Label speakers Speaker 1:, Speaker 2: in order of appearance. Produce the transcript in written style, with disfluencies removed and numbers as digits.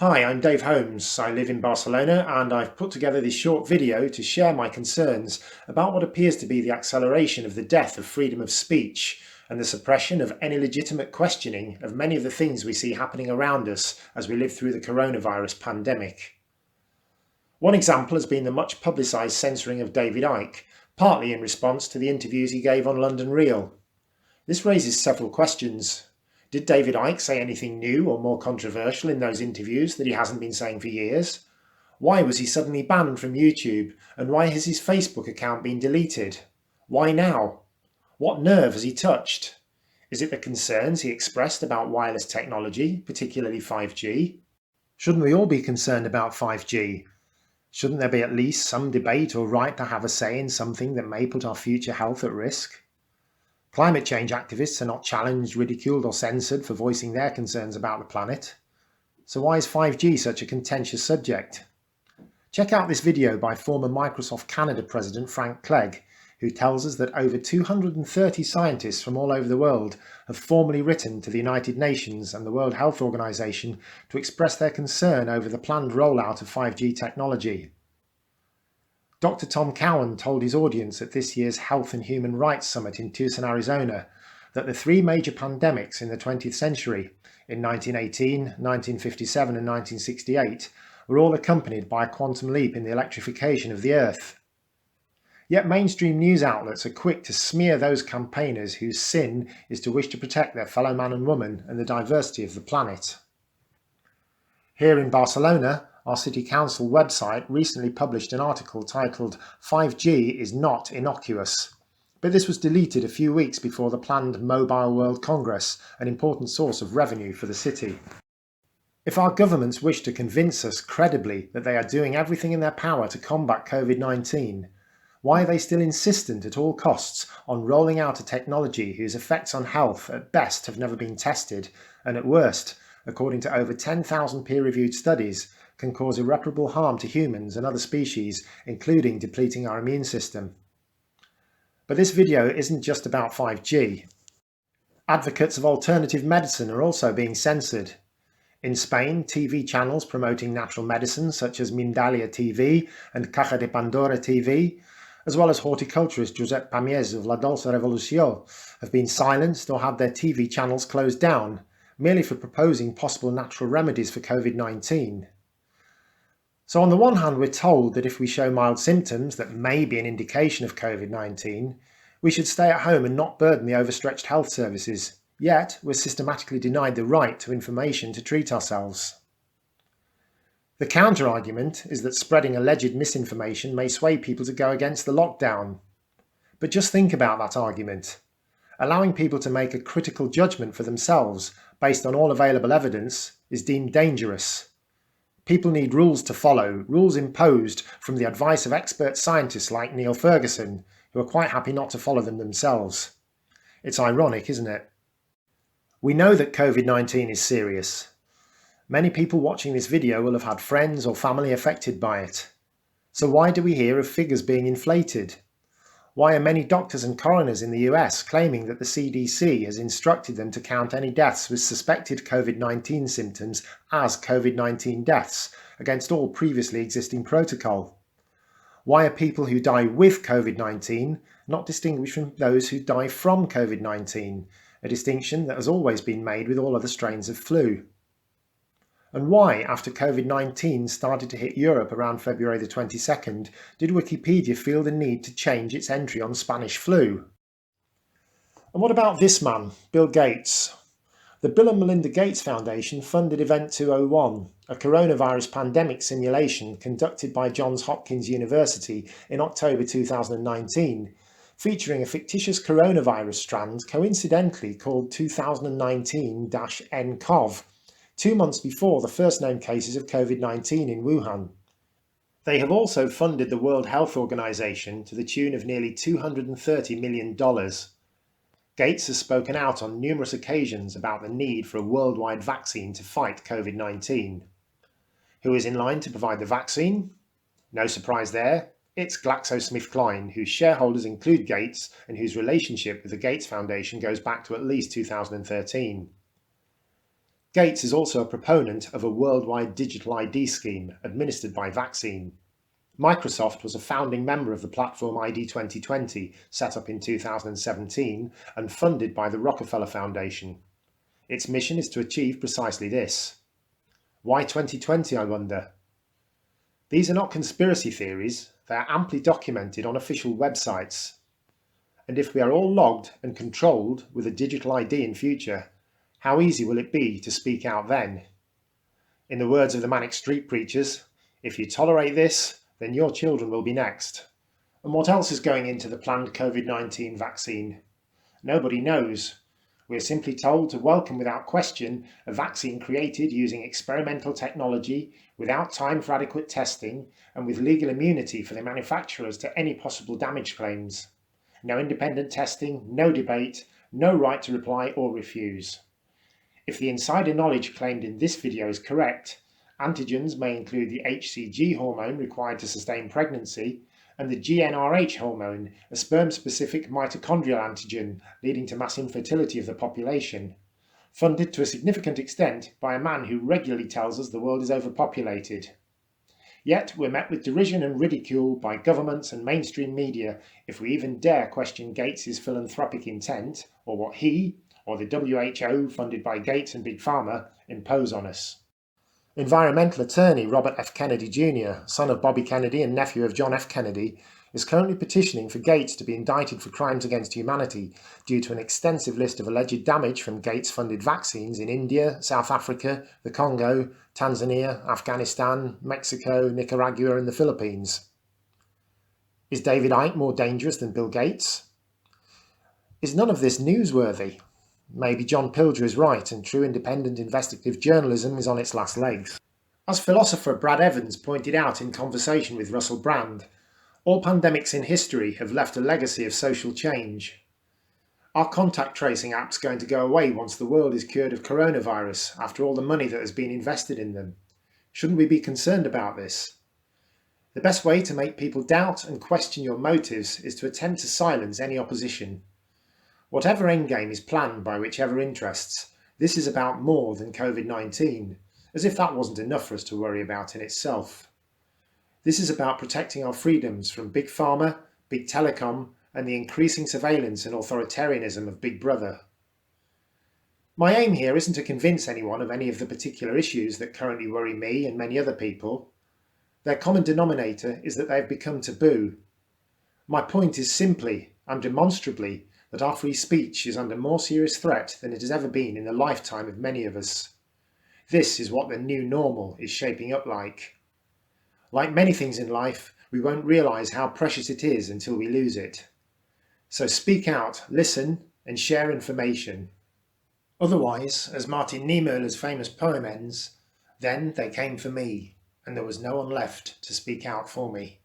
Speaker 1: Hi, I'm Dave Holmes. I live in Barcelona and I've put together this short video to share my concerns about what appears to be the acceleration of the death of freedom of speech and the suppression of any legitimate questioning of many of the things we see happening around us as we live through the coronavirus pandemic. One example has been the much publicised censoring of David Icke, partly in response to the interviews he gave on London Real. This raises several questions. Did David Icke say anything new or more controversial in those interviews that he hasn't been saying for years? Why was he suddenly banned from YouTube, and why has his Facebook account been deleted? Why now? What nerve has he touched? Is it the concerns he expressed about wireless technology, particularly 5G? Shouldn't we all be concerned about 5G? Shouldn't there be at least some debate or right to have a say in something that may put our future health at risk? Climate change activists are not challenged, ridiculed or censored for voicing their concerns about the planet. So why is 5G such a contentious subject? Check out this video by former Microsoft Canada President Frank Clegg, who tells us that over 230 scientists from all over the world have formally written to the United Nations and the World Health Organization to express their concern over the planned rollout of 5G technology. Dr. Tom Cowan told his audience at this year's Health and Human Rights Summit in Tucson, Arizona, that the three major pandemics in the 20th century, in 1918, 1957 and 1968, were all accompanied by a quantum leap in the electrification of the Earth. Yet mainstream news outlets are quick to smear those campaigners whose sin is to wish to protect their fellow man and woman and the diversity of the planet. Here in Barcelona, our City Council website recently published an article titled 5G is not innocuous, but this was deleted a few weeks before the planned Mobile World Congress, an important source of revenue for the city. If our governments wish to convince us credibly that they are doing everything in their power to combat COVID-19, why are they still insistent at all costs on rolling out a technology whose effects on health at best have never been tested and at worst, according to over 10,000 peer-reviewed studies, can cause irreparable harm to humans and other species, including depleting our immune system? But this video isn't just about 5G. Advocates of alternative medicine are also being censored. In Spain, TV channels promoting natural medicine such as Mindalia TV and Caja de Pandora TV, as well as horticulturist Josep Pamiés of La Dolça Revolució, have been silenced or had their TV channels closed down, merely for proposing possible natural remedies for COVID-19. So on the one hand, we're told that if we show mild symptoms that may be an indication of COVID-19, we should stay at home and not burden the overstretched health services, yet we're systematically denied the right to information to treat ourselves. The counter-argument is that spreading alleged misinformation may sway people to go against the lockdown. But just think about that argument. Allowing people to make a critical judgment for themselves based on all available evidence is deemed dangerous. People need rules to follow, rules imposed from the advice of expert scientists like Neil Ferguson, who are quite happy not to follow them themselves. It's ironic, isn't it? We know that COVID-19 is serious. Many people watching this video will have had friends or family affected by it. So why do we hear of figures being inflated? Why are many doctors and coroners in the US claiming that the CDC has instructed them to count any deaths with suspected COVID-19 symptoms as COVID-19 deaths against all previously existing protocol? Why are people who die with COVID-19 not distinguished from those who die from COVID-19, a distinction that has always been made with all other strains of flu? And why, after COVID-19 started to hit Europe around February the 22nd, did Wikipedia feel the need to change its entry on Spanish flu? And what about this man, Bill Gates? The Bill and Melinda Gates Foundation funded Event 201, a coronavirus pandemic simulation conducted by Johns Hopkins University in October 2019, featuring a fictitious coronavirus strand coincidentally called 2019-nCoV, 2 months before the first known cases of COVID-19 in Wuhan. They have also funded the World Health Organization to the tune of nearly $230 million. Gates has spoken out on numerous occasions about the need for a worldwide vaccine to fight COVID-19. Who is in line to provide the vaccine? No surprise there, it's GlaxoSmithKline, whose shareholders include Gates and whose relationship with the Gates Foundation goes back to at least 2013. Gates is also a proponent of a worldwide digital ID scheme administered by Vaccine. Microsoft was a founding member of the platform ID 2020, set up in 2017 and funded by the Rockefeller Foundation. Its mission is to achieve precisely this. Why 2020, I wonder? These are not conspiracy theories, they are amply documented on official websites. And if we are all logged and controlled with a digital ID in future, how easy will it be to speak out then? In the words of the Manic Street Preachers, if you tolerate this, then your children will be next. And what else is going into the planned COVID-19 vaccine? Nobody knows. We are simply told to welcome without question a vaccine created using experimental technology, without time for adequate testing, and with legal immunity for the manufacturers to any possible damage claims. No independent testing, no debate, no right to reply or refuse. If the insider knowledge claimed in this video is correct, antigens may include the HCG hormone required to sustain pregnancy and the GnRH hormone, a sperm-specific mitochondrial antigen leading to mass infertility of the population, funded to a significant extent by a man who regularly tells us the world is overpopulated. Yet we're met with derision and ridicule by governments and mainstream media if we even dare question Gates' philanthropic intent, or what he, or the WHO, funded by Gates and Big Pharma, impose on us. Environmental attorney Robert F. Kennedy Jr., son of Bobby Kennedy and nephew of John F. Kennedy, is currently petitioning for Gates to be indicted for crimes against humanity due to an extensive list of alleged damage from Gates-funded vaccines in India, South Africa, the Congo, Tanzania, Afghanistan, Mexico, Nicaragua and the Philippines. Is David Icke more dangerous than Bill Gates? Is none of this newsworthy? Maybe John Pilger is right and true independent investigative journalism is on its last legs. As philosopher Brad Evans pointed out in conversation with Russell Brand, all pandemics in history have left a legacy of social change. Are contact tracing apps going to go away once the world is cured of coronavirus after all the money that has been invested in them? Shouldn't we be concerned about this? The best way to make people doubt and question your motives is to attempt to silence any opposition. Whatever endgame is planned by whichever interests, this is about more than COVID-19, as if that wasn't enough for us to worry about in itself. This is about protecting our freedoms from Big Pharma, Big Telecom, and the increasing surveillance and authoritarianism of Big Brother. My aim here isn't to convince anyone of any of the particular issues that currently worry me and many other people. Their common denominator is that they've become taboo. My point is simply and demonstrably that our free speech is under more serious threat than it has ever been in the lifetime of many of us. This is what the new normal is shaping up like. Like many things in life, we won't realise how precious it is until we lose it. So speak out, listen, and share information. Otherwise, as Martin Niemöller's famous poem ends, then they came for me, and there was no one left to speak out for me.